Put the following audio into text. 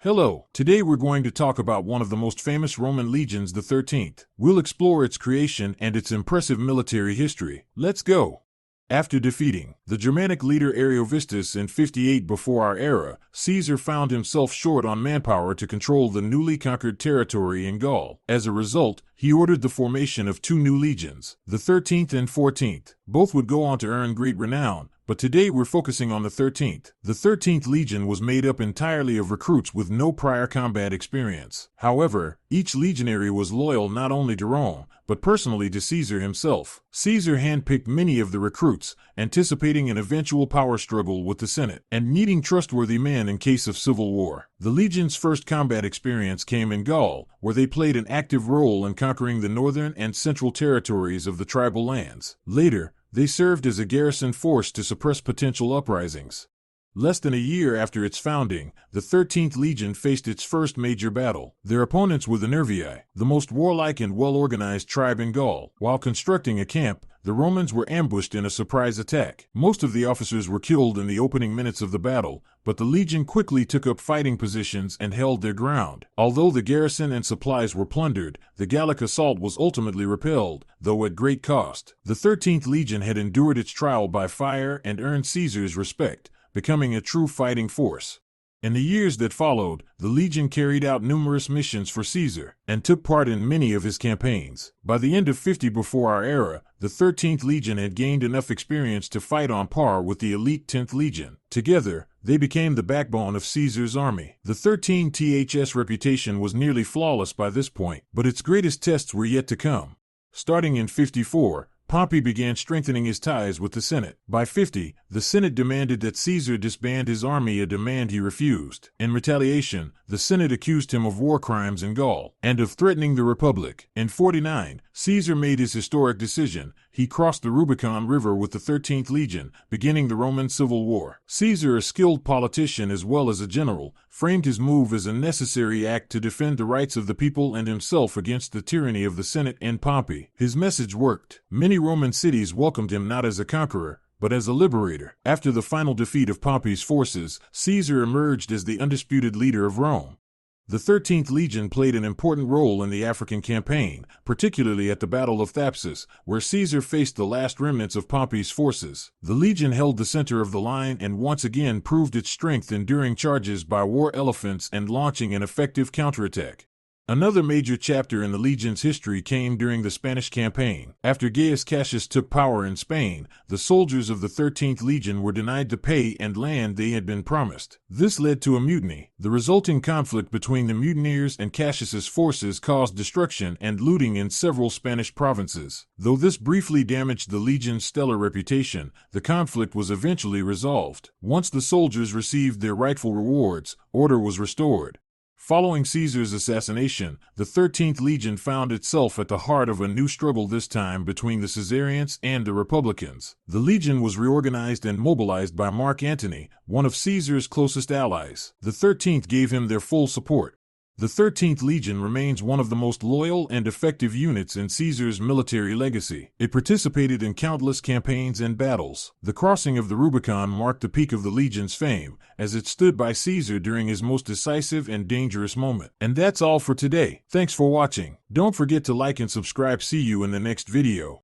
Hello, today we're going to talk about one of the most famous Roman legions, the 13th. We'll explore its creation and its impressive military history. Let's go! After defeating the Germanic leader Ariovistus in 58 before our era, Caesar found himself short on manpower to control the newly conquered territory in Gaul. As a result, he ordered the formation of two new legions, the 13th and 14th. Both would go on to earn great renown, but today we're focusing on the 13th. The 13th Legion was made up entirely of recruits with no prior combat experience. However, each legionary was loyal not only to Rome, but personally to Caesar himself. Caesar handpicked many of the recruits, anticipating an eventual power struggle with the Senate, and needing trustworthy men in case of civil war. The legion's first combat experience came in Gaul, where they played an active role in conquering the northern and central territories of the tribal lands. Later, they served as a garrison force to suppress potential uprisings. Less than a year after its founding, the 13th Legion faced its first major battle. Their opponents were the Nervii, the most warlike and well-organized tribe in Gaul. While constructing a camp, the Romans were ambushed in a surprise attack. Most of the officers were killed in the opening minutes of the battle, but the legion quickly took up fighting positions and held their ground. Although the garrison and supplies were plundered, the Gallic assault was ultimately repelled, though at great cost. The 13th Legion had endured its trial by fire and earned Caesar's respect, becoming a true fighting force. In the years that followed, the legion carried out numerous missions for Caesar and took part in many of his campaigns. By the end of 50 before our era, the 13th Legion had gained enough experience to fight on par with the elite 10th Legion. Together, they became the backbone of Caesar's army. The 13th's reputation was nearly flawless by this point, but its greatest tests were yet to come. Starting in 54, Pompey began strengthening his ties with the Senate. By 50, the Senate demanded that Caesar disband his army, a demand he refused. In retaliation, the Senate accused him of war crimes in Gaul and of threatening the Republic. In 49, Caesar made his historic decision. He crossed the Rubicon River with the 13th Legion, beginning the Roman Civil War. Caesar, a skilled politician as well as a general, framed his move as a necessary act to defend the rights of the people and himself against the tyranny of the Senate and Pompey. His message worked. Many Roman cities welcomed him not as a conqueror, but as a liberator. After the final defeat of Pompey's forces, Caesar emerged as the undisputed leader of Rome. The 13th Legion played an important role in the African campaign, particularly at the Battle of Thapsus, where Caesar faced the last remnants of Pompey's forces. The legion held the center of the line and once again proved its strength, enduring charges by war elephants and launching an effective counterattack. Another major chapter in the legion's history came during the Spanish campaign. After Gaius Cassius took power in Spain, the soldiers of the 13th Legion were denied the pay and land they had been promised. This led to a mutiny. The resulting conflict between the mutineers and Cassius's forces caused destruction and looting in several Spanish provinces. Though this briefly damaged the legion's stellar reputation, the conflict was eventually resolved. Once the soldiers received their rightful rewards, order was restored. Following Caesar's assassination, the 13th Legion found itself at the heart of a new struggle, this time between the Caesarians and the Republicans. The legion was reorganized and mobilized by Mark Antony, one of Caesar's closest allies. The 13th gave him their full support. The 13th Legion remains one of the most loyal and effective units in Caesar's military legacy. It participated in countless campaigns and battles. The crossing of the Rubicon marked the peak of the Legion's fame, as it stood by Caesar during his most decisive and dangerous moment. And that's all for today. Thanks for watching. Don't forget to like and subscribe. See you in the next video.